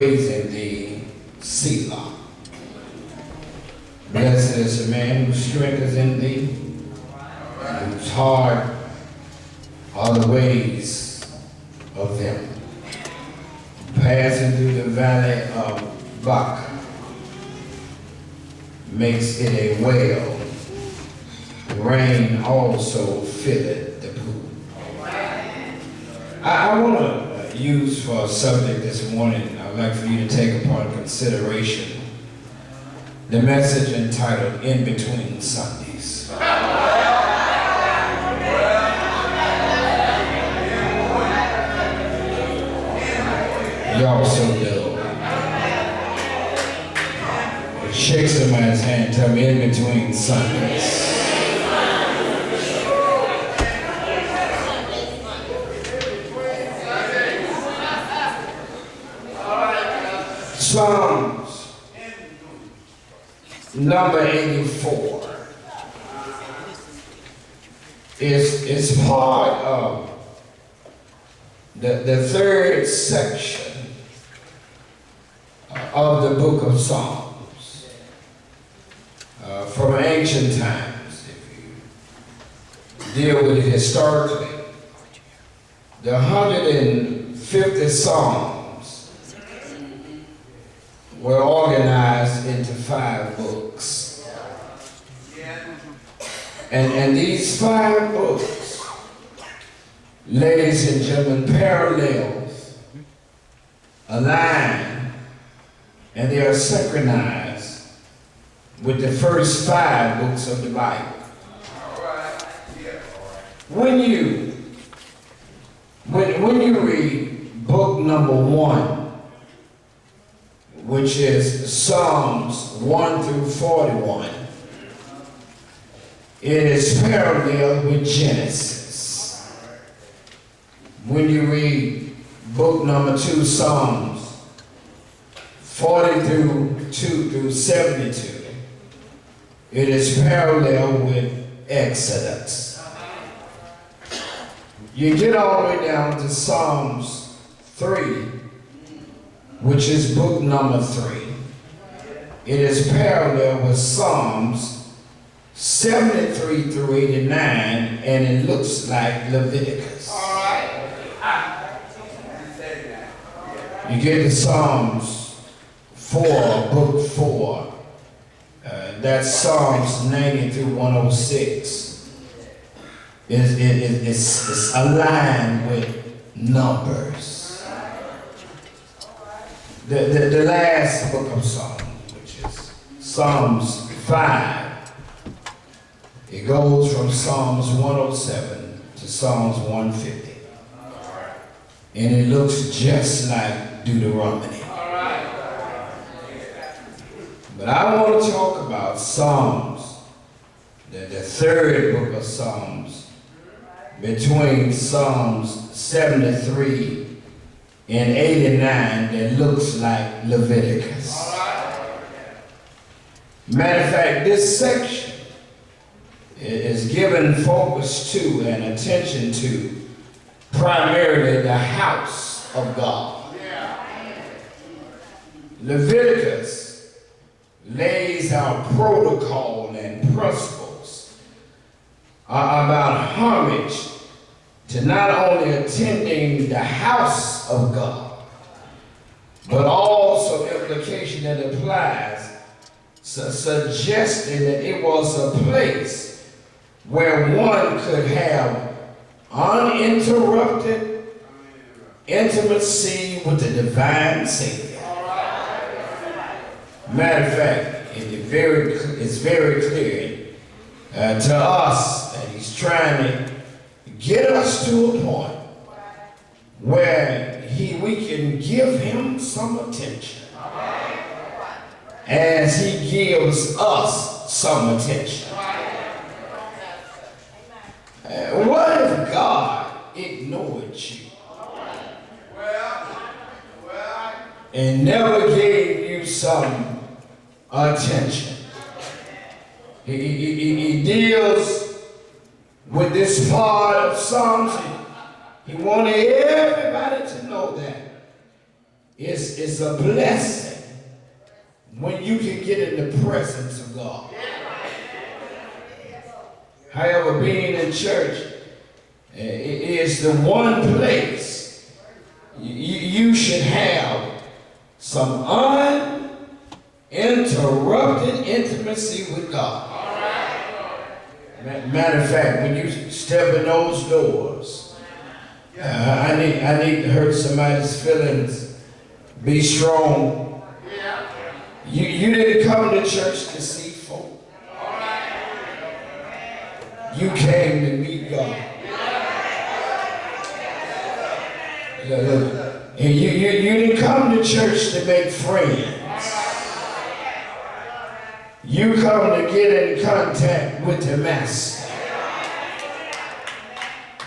praising thee, Selah. Blessed is the man whose strength is in thee, and whose heart are the ways of them. Passing through the valley of Baca makes it a well. The rain also filleth the pool. I want to use for a subject this morning, I'd like for you to take upon consideration the message entitled In Between Sundays. Y'all so dull. Shake somebody's hand, tell me in between Sundays. Psalms number 84 is part of the third section of the book of Psalms. From ancient times, if you deal with it historically, the 150 Psalms were organized into 5 books. And these 5 books, ladies and gentlemen, parallels, align, and they are synchronized with the first 5 books of the Bible. When you read book number 1, which is Psalms 1 through 41, it is parallel with Genesis. When you read book number 2, Psalms 42 through 72, it is parallel with Exodus. You get all the way down to Psalms 3, which is book number 3. It is parallel with Psalms 73 through 89, and it looks like Leviticus. All right. You get to Psalms 4, book 4. That's Psalms 90 through 106. It's aligned with Numbers. The last book of Psalms, which is Psalms 5, it goes from Psalms 107 to Psalms 150. And it looks just like Deuteronomy. But I want to talk about Psalms, the third book of Psalms, between Psalms 73 and 89 that looks like Leviticus. Matter of fact, this section is given focus to and attention to primarily the house of God. Leviticus lays out protocol and principles about homage to not only attending the house of God, but also implication that applies, suggesting that it was a place where one could have uninterrupted intimacy with the divine Savior. Matter of fact, it's very clear to us that he's trying to get us to a point where we can give him some attention as he gives us some attention. What if God ignored you and never gave you some attention? He deals with this part of Psalms. He wanted everybody to know that It's a blessing when you can get in the presence of God. However, being in church is the one place you should have some uninterrupted intimacy with God. Matter of fact, when you step in those doors, I need to hurt somebody's feelings. Be strong. You didn't come to church to see folk. You came to meet God. And you didn't come to church to make friends. You come to get in contact with the Master.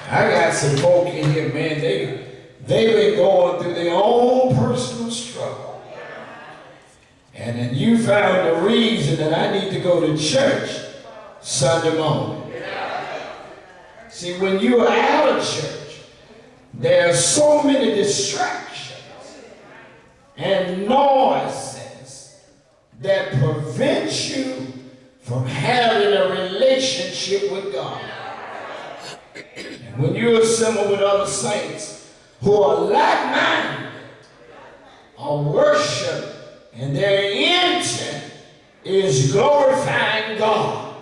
I got some folk in here, man, they've been going through their own personal struggle. And then you found the reason that I need to go to church Sunday morning. See, when you are out of church, there are so many distractions and noises that prevent you from having a relationship with God. And when you assemble with other saints who are like-minded, are worship, and their intent is glorifying God.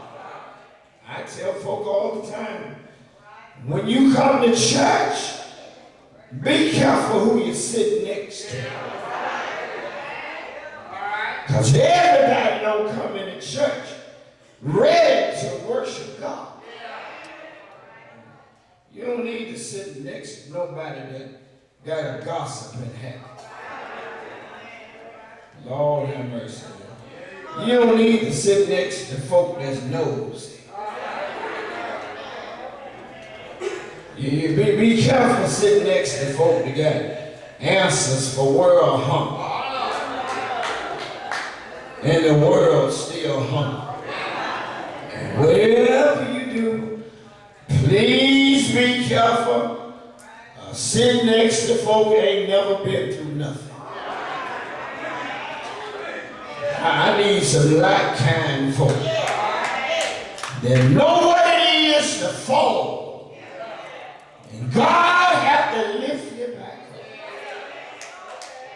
I tell folk all the time, when you come to church, be careful who you sit next to. Because everybody don't come into church ready to worship God. You don't need to sit next to nobody that got a gossiping habit. Lord have mercy. You don't need to sit next to folk that's nosy. You be careful sitting next to folk that got answers for world hunger. And the world still hungry. And whatever you do, please be careful. Sitting next to folk that ain't never been through nothing. I need some like-kind folk that know what it is to fall. And God have to lift you back up.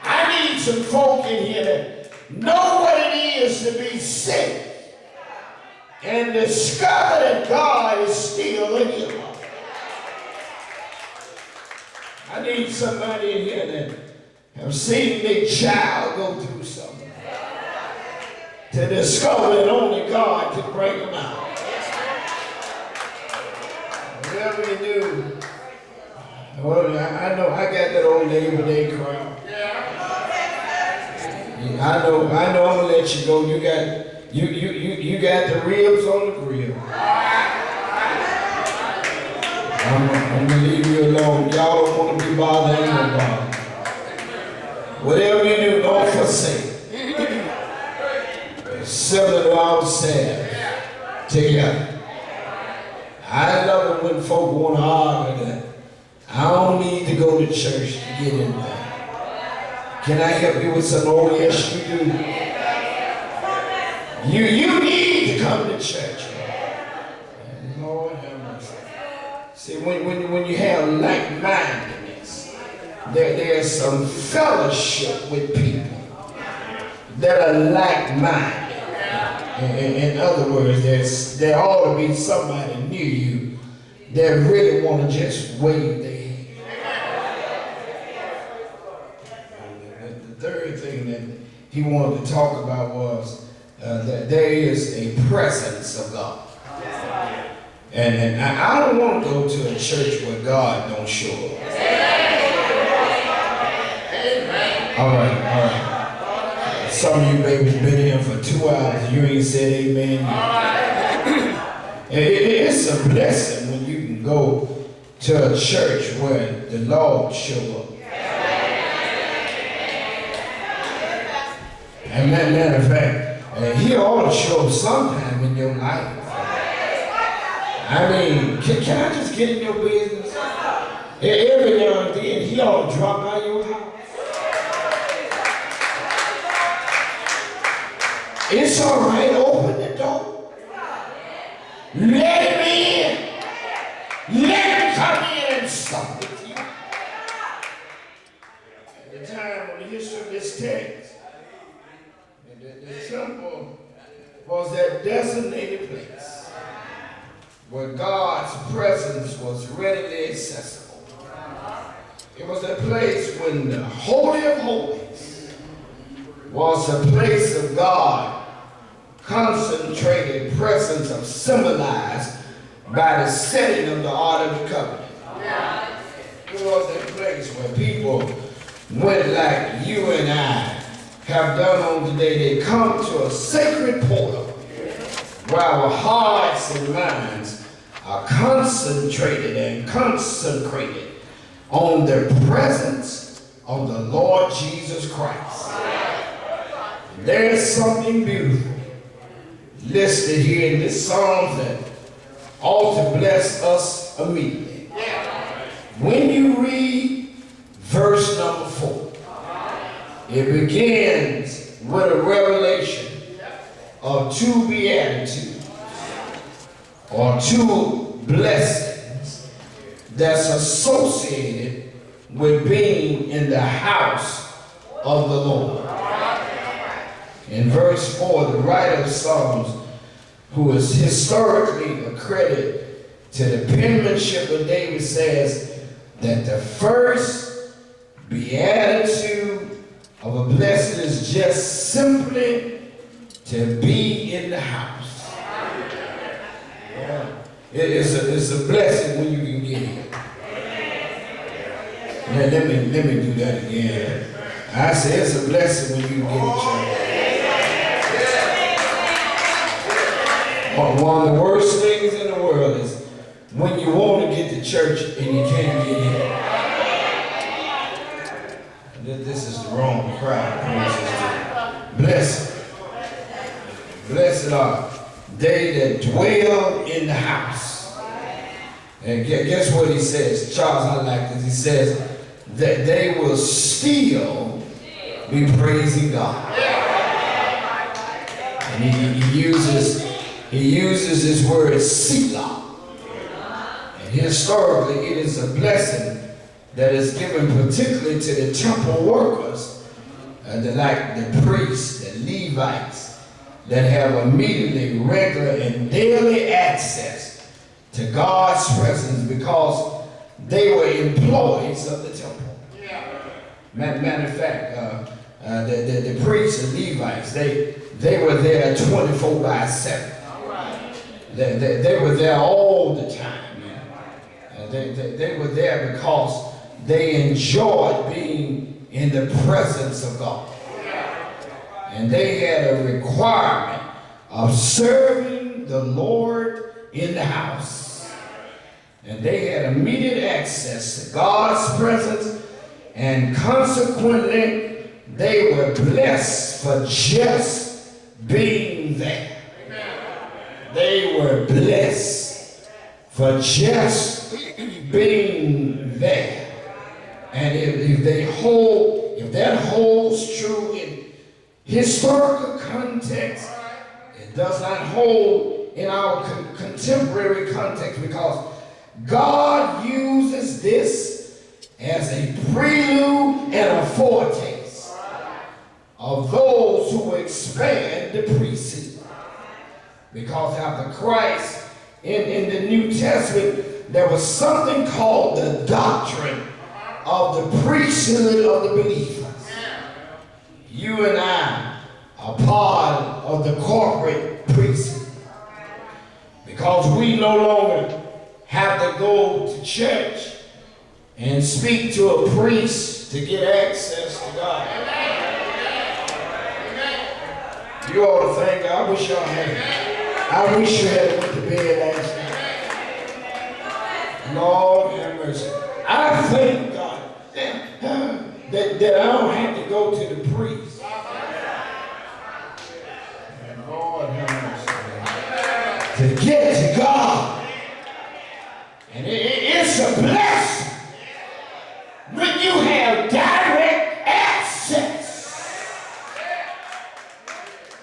I need some folk in here that know what it is to be sick and discover that God is still a healer. I need somebody in here that have seen their child go through something to discover that only God can bring them out. Whatever you do, well, I know I got that old Labor Day crowd. I know I'm gonna let you go. You got the ribs on the grill. I'm gonna leave you alone. Y'all don't want to be bothered nobody. Whatever you do, don't forsake. 7 hours sad together. I love it when folk want to argue that I don't need to go to church to get in there. Can I help you with some? Oh, yes, you do. You need to come to church. Lord have mercy. See, when you have like-mindedness, there's some fellowship with people that are like-minded. In other words, there ought to be somebody near you that really want to just wave their hand. The third thing that he wanted to talk about was that there is a presence of God. And I don't want to go to a church where God don't show up. All right. Some of you babies been here for 2 hours. You ain't said amen yet. It's a blessing when you can go to a church where the Lord show up. And matter of fact, he ought to show up sometime in your life. I mean, can I just get in your business? Every now and then, he ought to drop by your house. It's all right. Open the door. Let him in. Let him come in and stop with you. At the time of the history of this text, the temple was that designated place where God's presence was readily accessible. It was a place when the Holy of Holies was a place of God, concentrated presence of symbolized by the setting of the Ark of the Covenant. It was a place where people went like you and I have done on today. They come to a sacred portal where our hearts and minds are concentrated and consecrated on the presence of the Lord Jesus Christ. There is something beautiful listed here in this psalm that ought to bless us immediately. When you read verse number 4, it begins with a revelation of two beatitudes or two blessings that's associated with being in the house of the Lord. In verse 4, the writer of Psalms, who is historically accredited to the penmanship of David, says that the first beatitude of a blessing is just simply to be in the house. Yeah. It's a blessing when you can get here. Now, let me do that again. I say it's a blessing when you can get to church. One of the worst things in the world is when you want to get to church and you can't get in. This is the wrong crowd. Blessed. Blessed are they that dwell in the house. And guess what he says? Charles, I like this. He says that they will still be praising God. And he uses this word Selah. And historically, it is a blessing that is given particularly to the temple workers, like the priests, the Levites, that have immediately, regular, and daily access to God's presence because they were employees of the temple. Matter of fact, the priests and Levites, they were there 24/7. They were there all the time. They were there because they enjoyed being in the presence of God. And they had a requirement of serving the Lord in the house. And they had immediate access to God's presence, and consequently, they were blessed for just being there. They were blessed for just being there. And if that holds true in historical context, it does not hold in our contemporary context, because God uses this as a prelude and a foretaste of those who expand the priesthood. Because after Christ, in the New Testament, there was something called the doctrine of the priesthood of the believers. You and I are part of the corporate priesthood, because we no longer have to go to church and speak to a priest to get access to God. You ought to thank God. I wish y'all had it. I wish you had went to bed last night. Lord have mercy. I thank God that I don't have to go to the priest. Lord have mercy. To get to God. And it's a blessing when you have direct access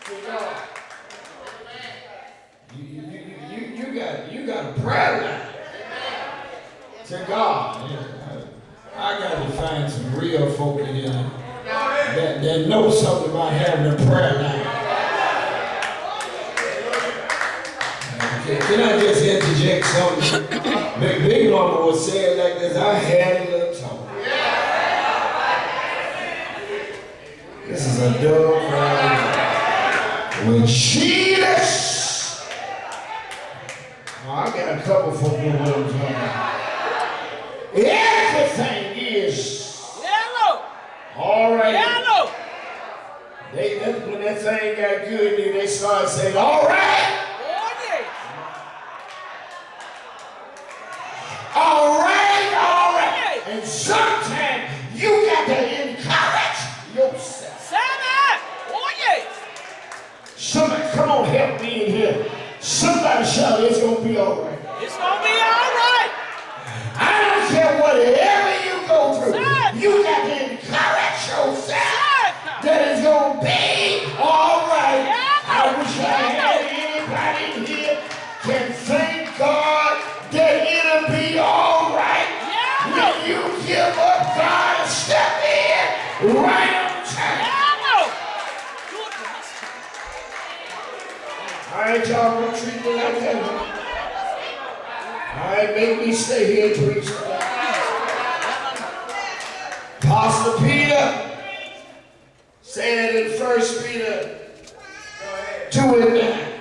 to God. you got a prayer life. To God. I got to find some real folk in here that know something about having a prayer life. Can I just interject something? Big Mama would say it like this. I had a little talk. This is a dove cry. When Jesus. Oh, I got a couple folk who know what I'm talking about. Everything is yellow. All right. Yellow. When that thing got good, then they started saying, all right. All right, all right. And sometimes you got to encourage yourself. Somebody, come on, help me in here. Somebody shout, it's going to be all right. It's going to be all right. I don't care whatever you go through. You got to encourage yourself that it's going to be all right. I wish I had anybody in here can thank God that it'll be all right. When you give up, God will step in right on time. All right, y'all, don't treat me like that. All right, make me stay here and preach. Apostle Peter said in 1 Peter 2:9.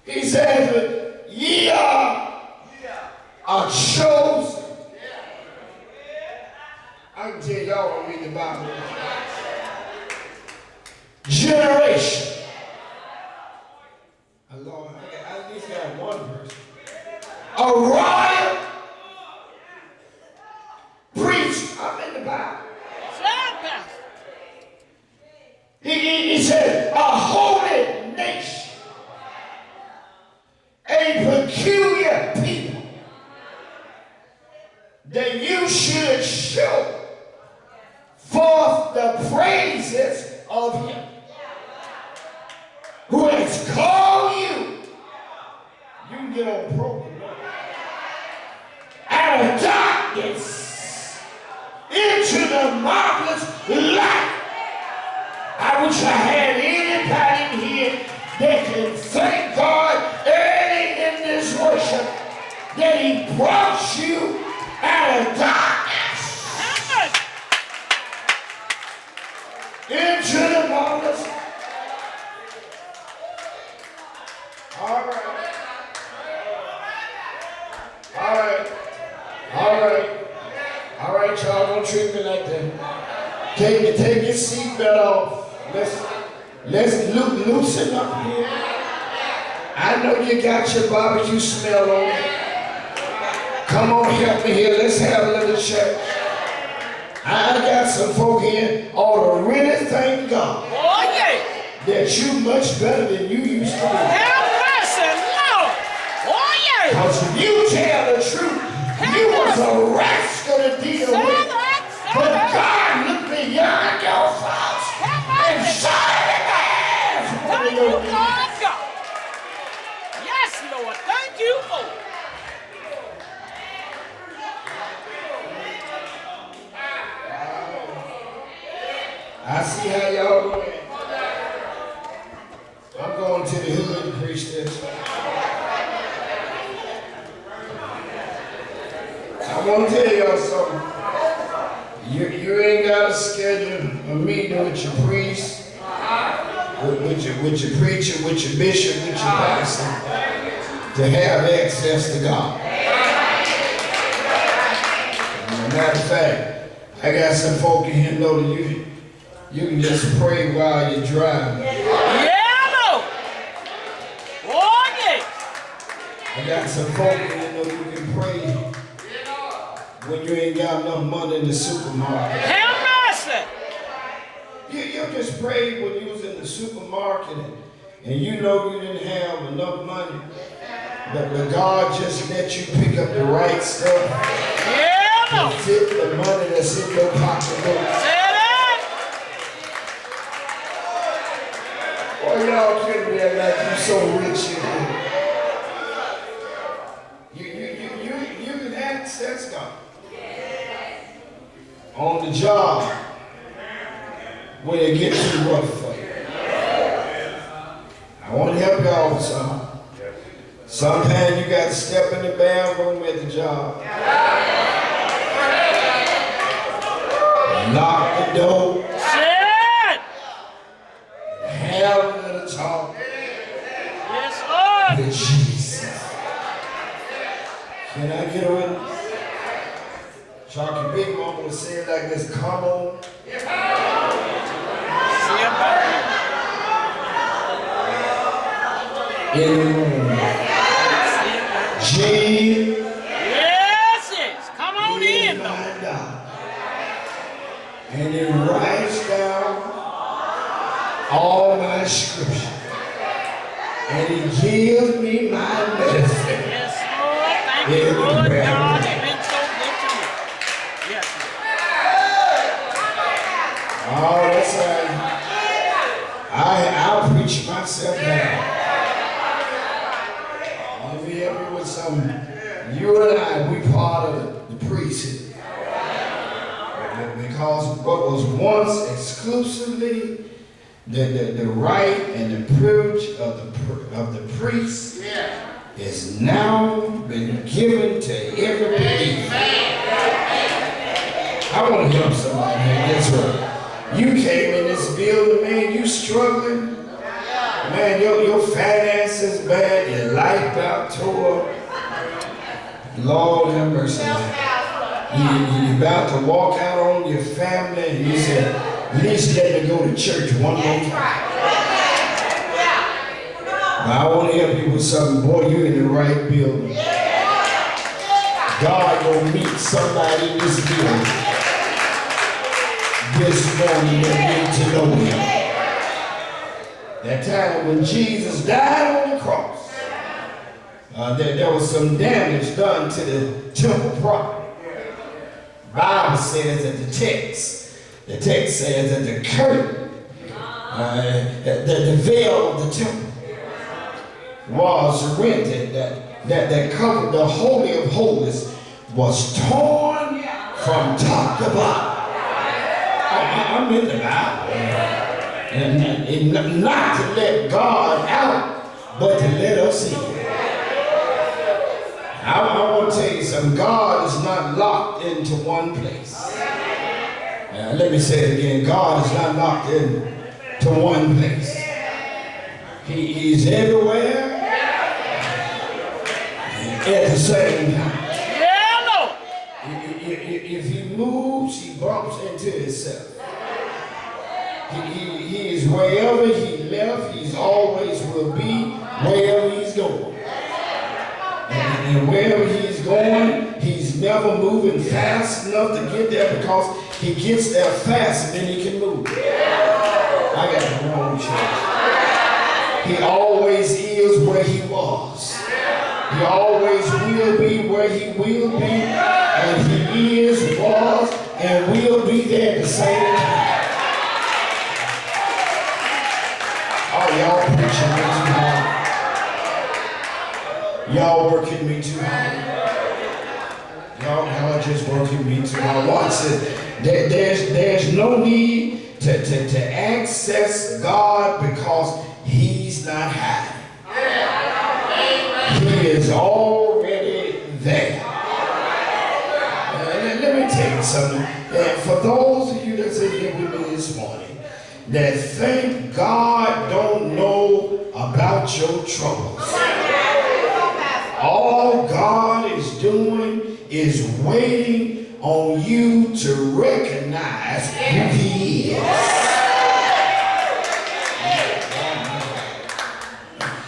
He said, ye are chosen. I can tell y'all when read the Bible. Generation. Lord, I at least got one person. A royal priest. I'm in the Bible. He said, a holy nation. A peculiar people. That you should show forth the praises of him who has called you. You can get on program. Out of darkness into the marvelous light. I wish I had anybody in here that can thank God early in this worship that he brought you out of darkness into the marvelous light. All right. All right. All right. All right, y'all. Don't treat me like that. Take your seatbelt off. Let's loosen up here. I know you got your barbecue smell on it. Come on, help me here. Let's have a little church. I got some folk here ought to really thank God that you much better than you used to be. Because if you tell the truth, you was a rascal to deal with. But God looked beyond your faults and saw it as one of your needs. Yes, Lord. Thank you, Lord. I see how y'all doing. I'm going to the hood to preach this. I want to tell y'all something. You ain't got to schedule a meeting with your priest, with your preacher, with your bishop, with your pastor, to have access to God. As a matter of fact, I got some folk in here know that you can just pray while you're driving. I got some folk in here know you can pray when you ain't got enough money in the supermarket. Have mercy. You just prayed when you was in the supermarket and you know you didn't have enough money, but God just let you pick up the right stuff and fit the money that's in your pocketbook. Boy, y'all couldn't be like you so rich in here. job when it gets too rough for you. I want to help y'all with something. Sometimes you got to step in the bathroom at the job. Lock the door. Shit! Have a little talk Yes, Lord. with Jesus. Can I get a witness? Chalky Big Mama would say it like this, come on. See about In the room. Jesus. Yes, yes. Come on in, though. And it writes down all my scripture. And he gives me my medicine. Yes, Lord. Thank you, Lord. God has been so good to me. Yes, Lord. Oh, that's right. I'll preach myself down. Let me help you with something. You and I, we part of the priesthood. Because what was once exclusively the right and the privilege of the priest is now been given to every believer. I want to help somebody here. Guess what? You came in this building, man, you struggling. Man, your finances bad, your life about tore. Lord have mercy. You're about to walk out on your family and you said, at least let me go to church one more time. But I want to help you with something. Boy, you're in the right building. God will meet somebody in this building this morning that need to know him. That time when Jesus died on the cross, there was some damage done to the temple property. Bible says that the text says that the curtain, the veil of the temple was rented, that covered the Holy of Holies was torn from top to bottom. I'm in the Bible. And not to let God out, but to let us in. I want to tell you something. God is not locked into one place. Let me say it again. God is not locked into one place. He's everywhere at the same time. Yeah, Lord. If he moves, he bumps into himself. He is wherever he left, he's always will be wherever he's going. And wherever he's going, he's never moving fast enough to get there because he gets there faster than he can move. I got the wrong church. He always is where he was. He always will be where he will be. And he is, was, and will be there at the same time. Oh, y'all preaching me too hard. Y'all working me too hard. Y'all just working me too hard. Watch it. There's no need to access God because he's not hiding. He is already there. Let me tell you something. For those of you that's in here with me this morning that think God don't know about your troubles. All God is doing is waiting on you to recognize who he is.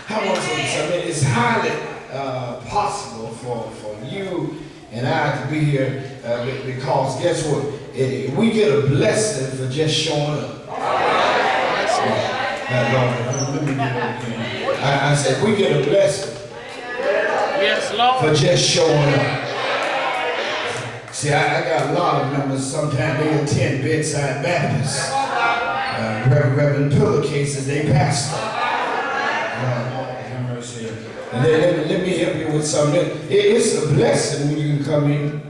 How much of this? I mean, it's highly possible for you and I to be here because guess what? We get a blessing for just showing up. Let me get it again. I said we get a blessing. Yes, Lord. For just showing up. See, I got a lot of members, sometimes they attend Bedside Baptist. Reverend Pillowcases, they pastor. Have mercy. Let me help you with something. It's a blessing when you can come in.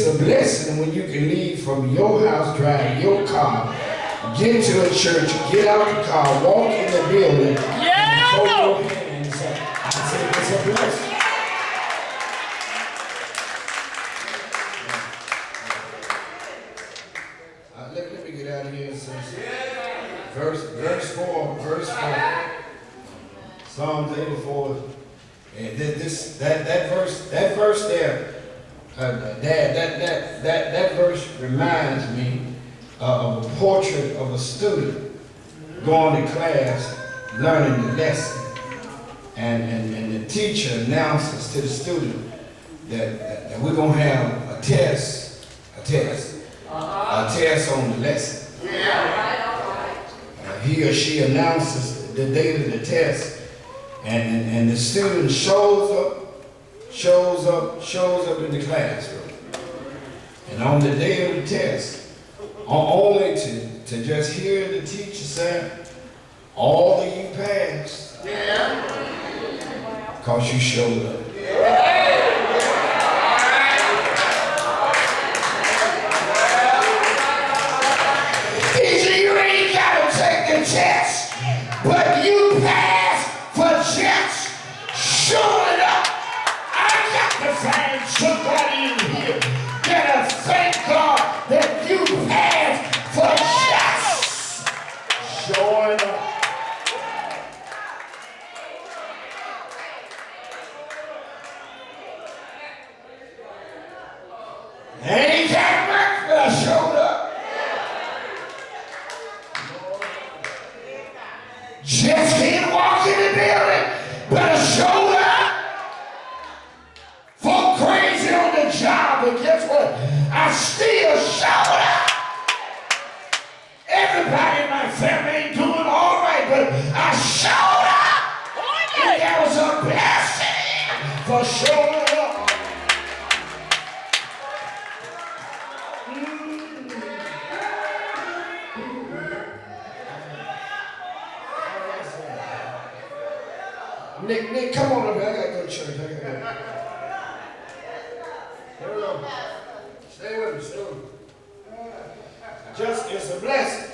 a blessing when you can leave from your house, drive your car, get into a church, get out the car, walk in the building, and hold your hands up. I said it's a blessing. Let me get out of here. Verse 4. Psalms 84. And that verse there, that verse reminds me of a portrait of a student going to class, learning the lesson. And the teacher announces to the student that we're going to have a test on the lesson. He or she announces the date of the test, and the student shows up in the classroom. And on the day of the test, only to just hear the teacher say, all of you passed, because you showed up. Test, but you passed for just showing up. I got to find somebody in here that'll thank God that you passed for just showing up. Ain't that much, but I showed up. Just can't walk in the building, but I showed up. Folk crazy on the job, but guess what? I still showed up. Everybody in my family ain't doing all right, but I showed up. And that was a blessing for showing up. Nick, come on up here. I gotta go to church. Here we go. Stay with me. Just, it's a blessing.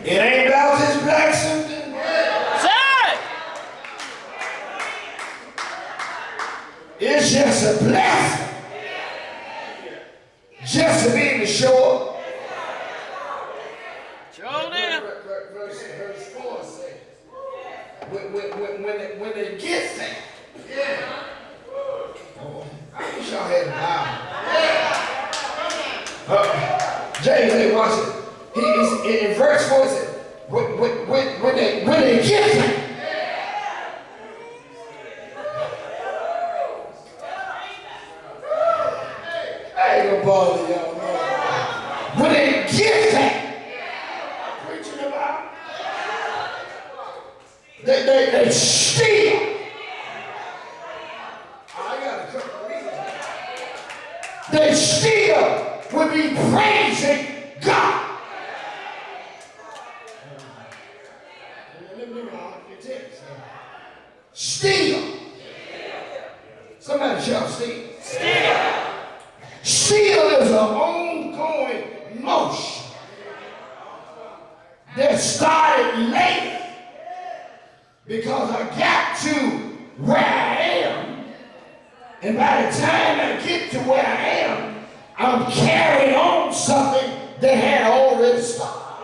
It ain't about this black something. It's just a blessing. Just to be able to show up. Verse 4 says, when they get there, oh, I wish y'all had a Bible. James, hey, watch it. In verse 4 it says, when they get there, I ain't gonna bother y'all. When they get there, they still. I got a couple of reasons. They still will be praising God. Let me still. Somebody shout still. Still is an ongoing motion that started late. Because I got to where I am, and by the time I get to where I am, I'm carrying on something that had already started.